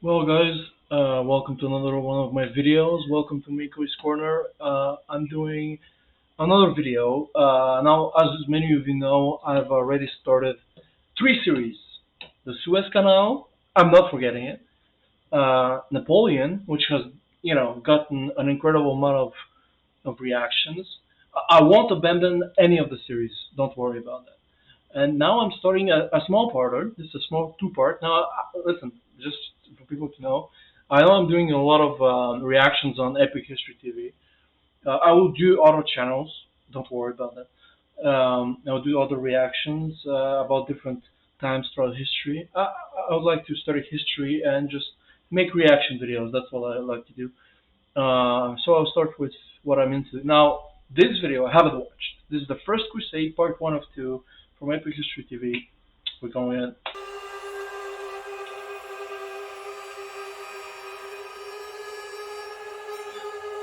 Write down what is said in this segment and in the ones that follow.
Well, guys, welcome to another one of my videos. Welcome to Miko's Corner. I'm doing another video. Now, as many of you know, I've already started three series: the Suez Canal. I'm not forgetting it. Napoleon, which has gotten an incredible amount of reactions. I won't abandon any of the series. Don't worry about that. And now I'm starting a small parter. This is a small two-part. Now, listen, just for people to know, I know I'm doing a lot of reactions on Epic History TV. I will do other channels. Don't worry about that. I'll do other reactions about different times throughout history. I would like to study history and just make reaction videos. That's what I like to do. So I'll start with what I'm into. Now, this video I haven't watched. This is the first Crusade, part 1 of 2 from Epic History TV. We're going in.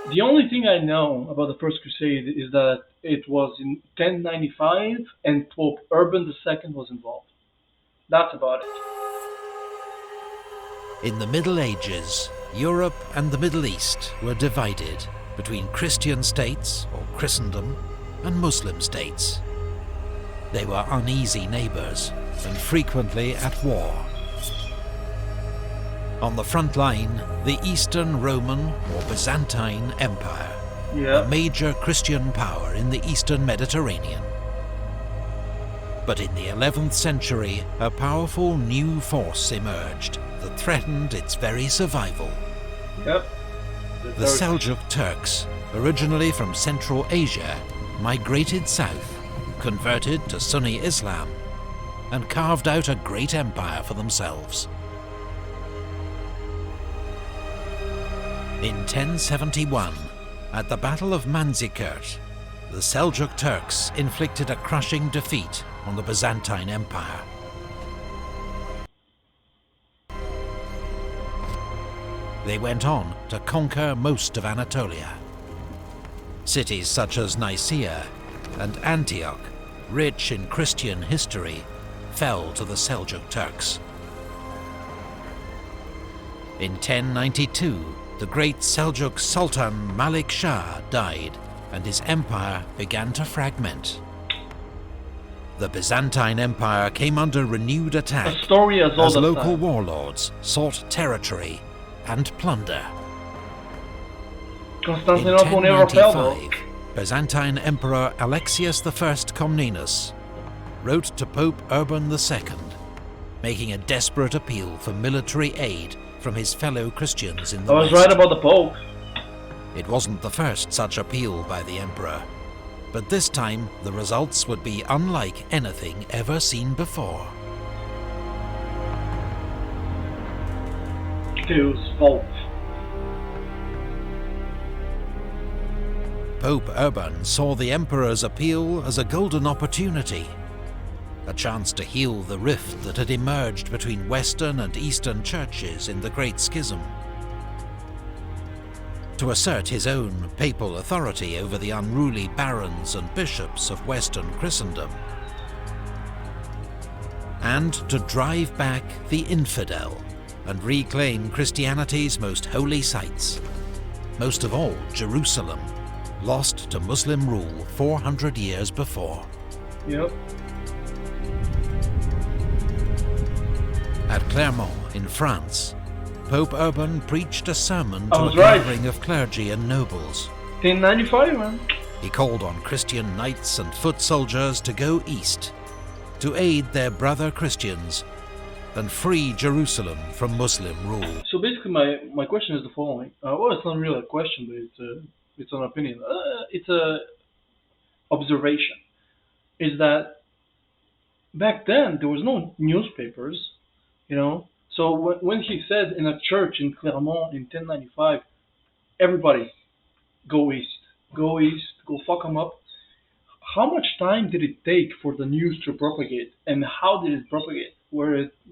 The only thing I know about the First Crusade is that it was in 1095 and Pope Urban II was involved. That's about it. In the Middle Ages, Europe and the Middle East were divided between Christian states, or Christendom, and Muslim states. They were uneasy neighbours and frequently at war. On the front line, the Eastern Roman or Byzantine Empire, a major Christian power in the Eastern Mediterranean. But in the 11th century, a powerful new force emerged that threatened its very survival. The Seljuk Turks, originally from Central Asia, migrated south, converted to Sunni Islam, and carved out a great empire for themselves. In 1071, at the Battle of Manzikert, the Seljuk Turks inflicted a crushing defeat on the Byzantine Empire. They went on to conquer most of Anatolia. Cities such as Nicaea and Antioch, rich in Christian history, fell to the Seljuk Turks. In 1092, the great Seljuk Sultan Malik Shah died, and his empire began to fragment. The Byzantine Empire came under renewed attack as local warlords sought territory and plunder. Constantinople in never fell, 1095, Byzantine Emperor Alexius I Comnenus wrote to Pope Urban II, making a desperate appeal for military aid from his fellow Christians in the West. I was right about the Pope. It wasn't the first such appeal by the Emperor, but this time the results would be unlike anything ever seen before. It was fault. Pope Urban saw the Emperor's appeal as a golden opportunity, a chance to heal the rift that had emerged between Western and Eastern churches in the Great Schism, to assert his own papal authority over the unruly barons and bishops of Western Christendom, and to drive back the infidel and reclaim Christianity's most holy sites, most of all Jerusalem, lost to Muslim rule 400 years before. At Clermont in France, Pope Urban preached a sermon to a gathering of clergy and nobles. 1095, man. He called on Christian knights and foot soldiers to go east, to aid their brother Christians and free Jerusalem from Muslim rule. So basically my question is the following. Well, it's not really a question, but it's an opinion. It's a observation. Is that back then there was no newspapers, So when he said in a church in Clermont in 1095, everybody go east, go fuck them up. How much time did it take for the news to propagate, and how did it propagate?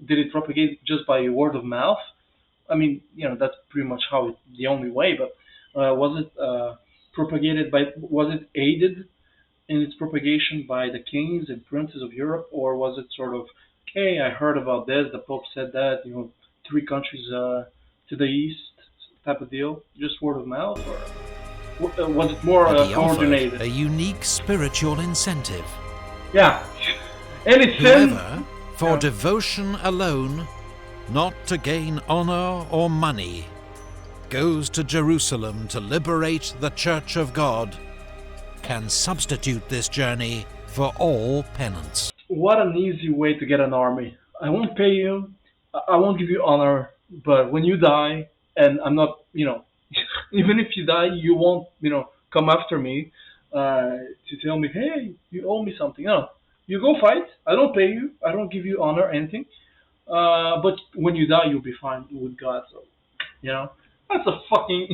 Did it propagate just by word of mouth? I mean, that's pretty much the only way. But was it propagated was it aided in its propagation by the kings and princes of Europe, or was it sort of, hey, I heard about this, the Pope said that, 3 countries to the east type of deal? Just word of mouth, or was it more but he coordinated? offered a unique spiritual incentive. Yeah. Any Whoever, for devotion alone, not to gain honor or money, goes to Jerusalem to liberate the Church of God, can substitute this journey for all penance. What an easy way to get an army. I won't pay you, I won't give you honor, but when you die, and I'm not, even if you die, you won't, come after me to tell me, hey, you owe me something. No, you go fight. I don't pay you. I don't give you honor, anything. But when you die, you'll be fine with God. So, that's a fucking.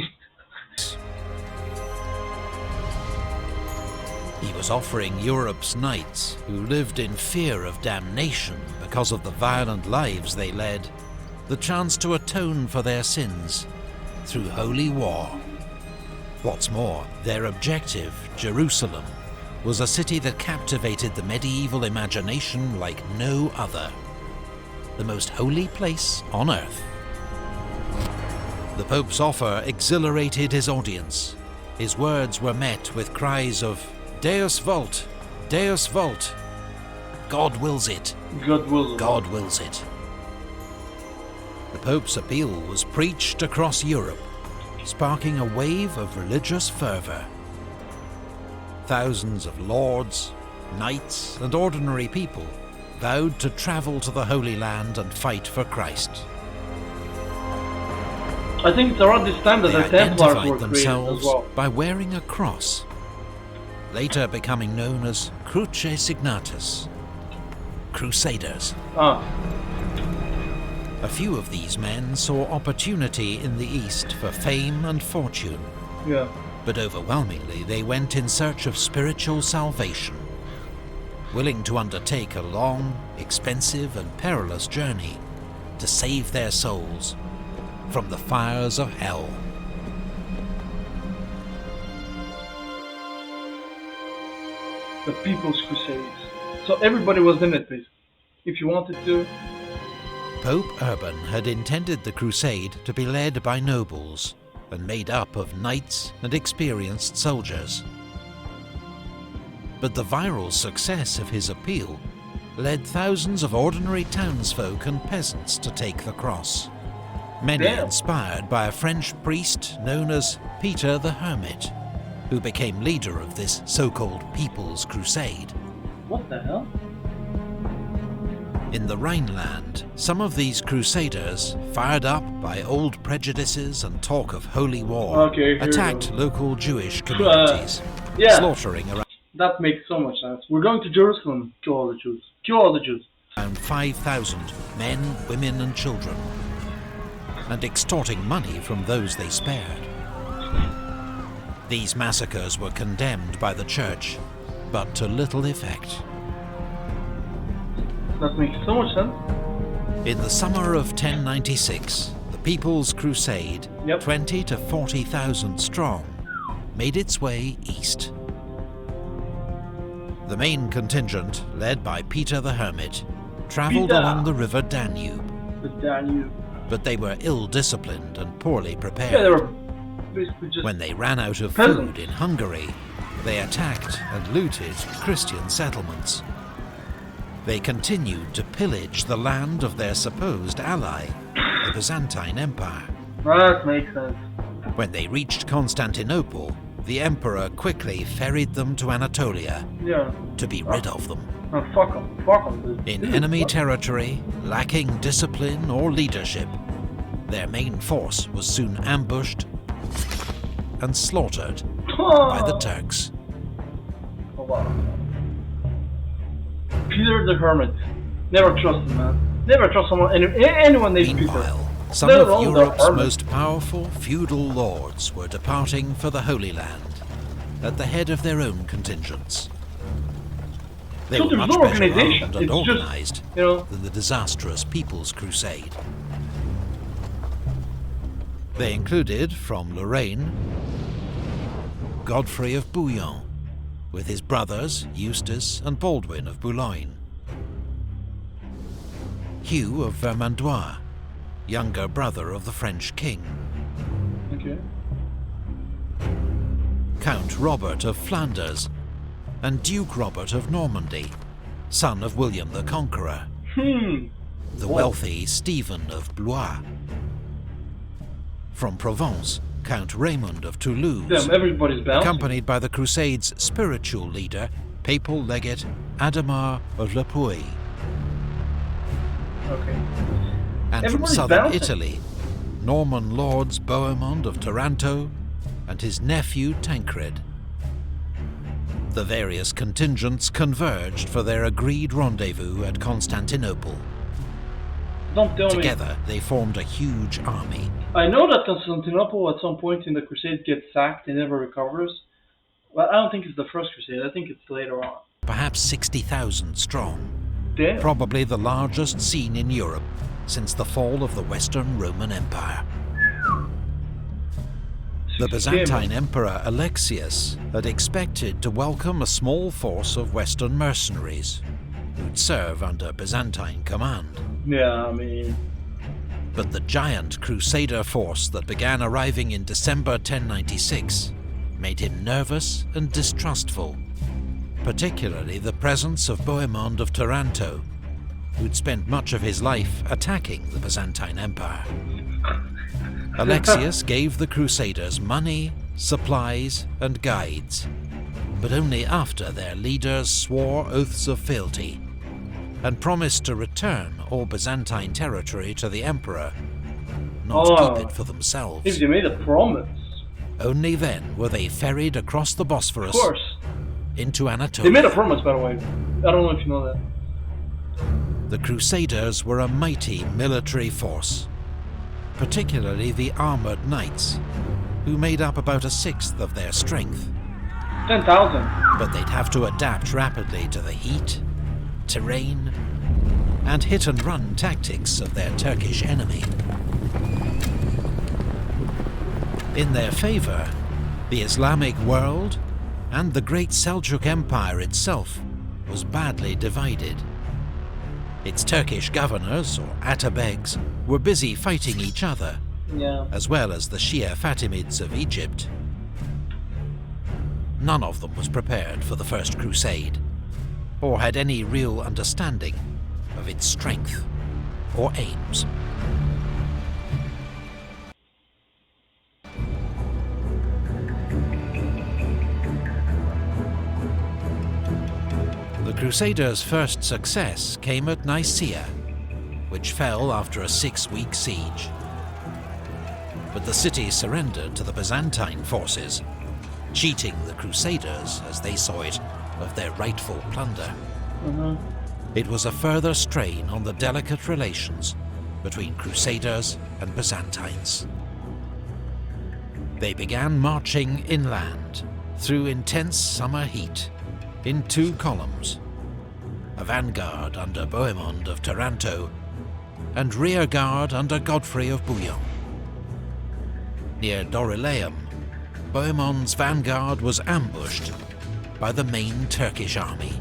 He was offering Europe's knights, who lived in fear of damnation because of the violent lives they led, the chance to atone for their sins through holy war. What's more, their objective, Jerusalem, was a city that captivated the medieval imagination like no other. The most holy place on earth. The Pope's offer exhilarated his audience. His words were met with cries of Deus vult! Deus vult! God wills it! God wills it! God wills it! The Pope's appeal was preached across Europe, sparking a wave of religious fervour. Thousands of lords, knights, and ordinary people vowed to travel to the Holy Land and fight for Christ. I think it's around this time that the Templars were created as well. By wearing a cross, later becoming known as Cruce Signatus, Crusaders. A few of these men saw opportunity in the East for fame and fortune. Yeah. But overwhelmingly they went in search of spiritual salvation, willing to undertake a long, expensive and perilous journey to save their souls from the fires of hell. The People's Crusades. So everybody was in it, basically. If you wanted to. Pope Urban had intended the crusade to be led by nobles and made up of knights and experienced soldiers. But the viral success of his appeal led thousands of ordinary townsfolk and peasants to take the cross. Many inspired by a French priest known as Peter the Hermit, who became leader of this so-called People's Crusade. What the hell? In the Rhineland, some of these crusaders, fired up by old prejudices and talk of holy war, attacked local Jewish communities, slaughtering around... That makes so much sense. We're going to Jerusalem, kill all the Jews. Kill all the Jews. Around 5,000 men, women and children, and extorting money from those they spared. These massacres were condemned by the Church, but to little effect. That makes so much sense. In the summer of 1096, the People's Crusade, 20 to 40,000 strong, made its way east. The main contingent, led by Peter the Hermit, travelled along the river Danube. The Danube. But they were ill-disciplined and poorly prepared. Yeah, they were basically just when they ran out of food in Hungary, they attacked and looted Christian settlements. They continued to pillage the land of their supposed ally, the Byzantine Empire. That makes sense. When they reached Constantinople, the emperor quickly ferried them to Anatolia to be rid of them. Fuck them. In enemy territory, lacking discipline or leadership, their main force was soon ambushed and slaughtered by the Turks. Peter the Hermit. Never trust him, man. Never trust someone, anyone named Peter. Meanwhile, some of Europe's most powerful feudal lords were departing for the Holy Land at the head of their own contingents. They were much better armed and organized than the disastrous People's Crusade. They included, from Lorraine, Godfrey of Bouillon, with his brothers Eustace and Baldwin of Boulogne, Hugh of Vermandois, younger brother of the French king. Okay. Count Robert of Flanders, and Duke Robert of Normandy, son of William the Conqueror. The wealthy Stephen of Blois. From Provence, Count Raymond of Toulouse, Damn, everybody's bouncing. Accompanied by the Crusades' spiritual leader, papal legate Adhemar of Le Puy. Okay. And from southern Italy, Norman lords Bohemond of Taranto and his nephew Tancred. The various contingents converged for their agreed rendezvous at Constantinople. Don't tell me. Together, they formed a huge army. I know that Constantinople at some point in the Crusade gets sacked and never recovers, but I don't think it's the first Crusade. I think it's later on. Perhaps 60,000 strong. Damn. Probably the largest seen in Europe since the fall of the Western Roman Empire. The Byzantine Emperor Alexius had expected to welcome a small force of Western mercenaries who'd serve under Byzantine command. Yeah, I mean... But the giant Crusader force that began arriving in December 1096 made him nervous and distrustful, particularly the presence of Bohemond of Taranto, who'd spent much of his life attacking the Byzantine Empire. Alexius gave the Crusaders money, supplies, and guides, but only after their leaders swore oaths of fealty and promised to return all Byzantine territory to the Emperor, not keep it for themselves. If they made a promise. Only then were they ferried across the Bosphorus into Anatolia. They made a promise, by the way. I don't know if you know that. The Crusaders were a mighty military force, particularly the armoured knights, who made up about 1/6 of their strength. 10,000. But they'd have to adapt rapidly to the heat, terrain, and hit-and-run tactics of their Turkish enemy. In their favour, the Islamic world and the great Seljuk Empire itself was badly divided. Its Turkish governors, or atabegs, were busy fighting each other, as well as the Shia Fatimids of Egypt. None of them was prepared for the First Crusade, or had any real understanding of its strength or aims. The Crusaders' first success came at Nicaea, which fell after a 6-week siege. But the city surrendered to the Byzantine forces, cheating the Crusaders, as they saw it, of their rightful plunder. It was a further strain on the delicate relations between Crusaders and Byzantines. They began marching inland through intense summer heat in 2 columns, a vanguard under Bohemond of Taranto and rear guard under Godfrey of Bouillon. Near Dorylaeum, Bohemond's vanguard was ambushed by the main Turkish army.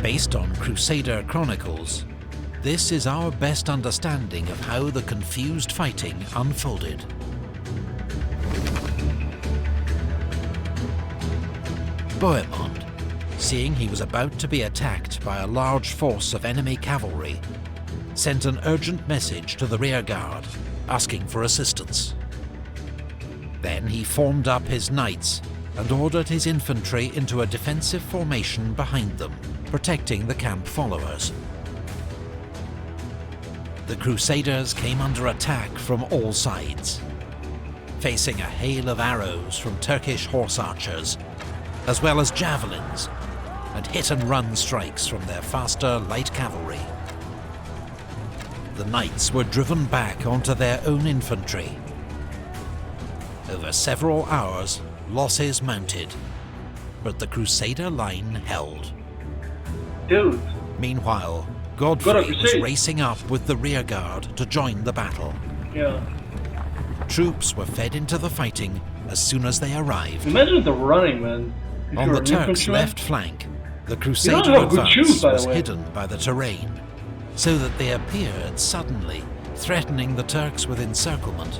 Based on Crusader chronicles, this is our best understanding of how the confused fighting unfolded. Bohemond, seeing he was about to be attacked by a large force of enemy cavalry, sent an urgent message to the rearguard, asking for assistance. Then he formed up his knights and ordered his infantry into a defensive formation behind them, protecting the camp followers. The Crusaders came under attack from all sides, facing a hail of arrows from Turkish horse archers, as well as javelins and hit-and-run strikes from their faster light cavalry. The knights were driven back onto their own infantry. Over several hours, losses mounted, but the Crusader line held. Dude. Meanwhile, Godfrey was racing up with the rearguard to join the battle. Yeah. Troops were fed into the fighting as soon as they arrived. Imagine the running, man. On the Turks' left flank, The You don't Crusader have good shoes, advance by was the way. hidden by the terrain, so that they appeared suddenly, threatening the Turks with encirclement.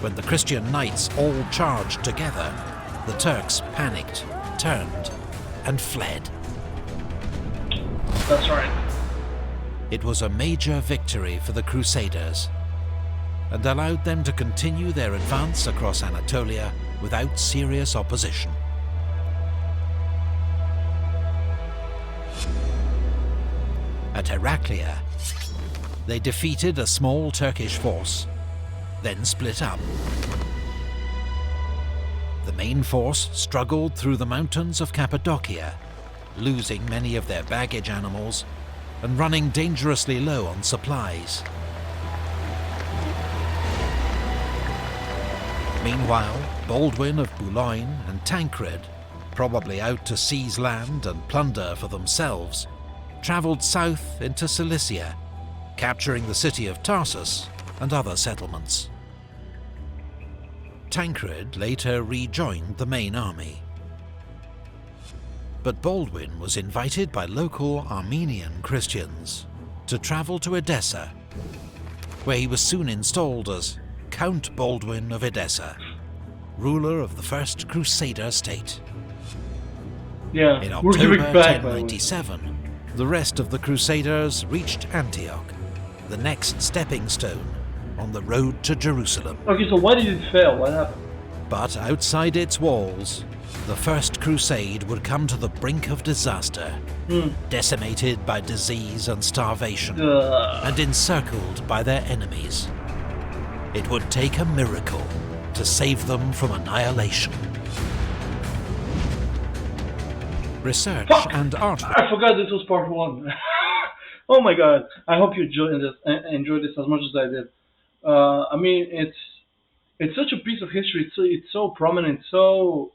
When the Christian knights all charged together, the Turks panicked, turned, and fled. That's right. It was a major victory for the Crusaders, and allowed them to continue their advance across Anatolia without serious opposition. At Heraclea, they defeated a small Turkish force, then split up. The main force struggled through the mountains of Cappadocia, losing many of their baggage animals and running dangerously low on supplies. Meanwhile, Baldwin of Boulogne and Tancred, probably out to seize land and plunder for themselves, travelled south into Cilicia, capturing the city of Tarsus and other settlements. Tancred later rejoined the main army. But Baldwin was invited by local Armenian Christians to travel to Edessa, where he was soon installed as Count Baldwin of Edessa, ruler of the First Crusader state. Yeah, In we're October giving back, 1097, the rest of the Crusaders reached Antioch, the next stepping stone on the road to Jerusalem. Okay, so why did it fail? What happened? But outside its walls, the First Crusade would come to the brink of disaster, decimated by disease and starvation, and encircled by their enemies. It would take a miracle to save them from annihilation. Research and artwork. I forgot this was part 1. Oh my god! I hope you enjoyed this as much as I did. I mean, it's such a piece of history. It's so prominent, so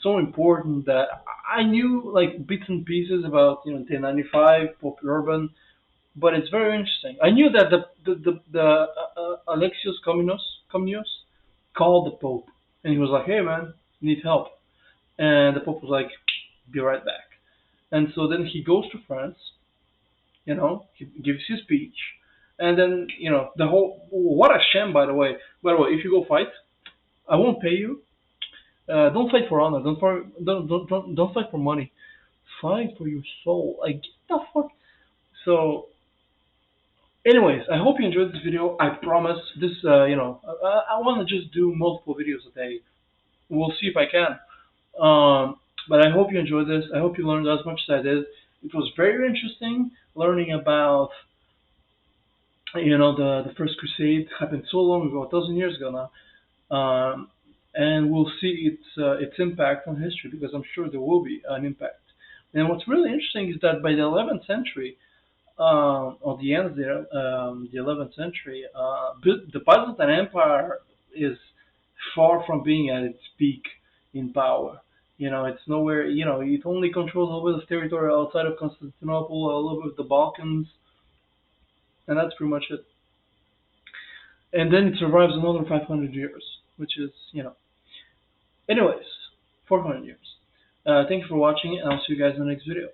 so important that I knew like bits and pieces about 1095 Pope Urban, but it's very interesting. I knew that the Alexius Comnenus called the Pope, and he was like, "Hey man, need help," and the Pope was like, "Be right back." And so then he goes to France. He gives his speech, and then the whole what a sham, by the way. By the way, if you go fight, I won't pay you. Don't fight for honor. Don't fight for money. Fight for your soul. Like get the fuck. So, anyways, I hope you enjoyed this video. I promise this. I want to just do multiple videos a day. We'll see if I can. But I hope you enjoyed this. I hope you learned as much as I did. It was very interesting learning about the First Crusade. Happened so long ago, 1,000 years ago now. And we'll see its impact on history, because I'm sure there will be an impact. And what's really interesting is that by the 11th century, or the end of the 11th century, the Byzantine Empire is far from being at its peak in power. It's nowhere. It only controls a little bit of territory outside of Constantinople, a little bit of the Balkans, and that's pretty much it. And then it survives another 500 years, which is, Anyways, 400 years. Thank you for watching, and I'll see you guys in the next video.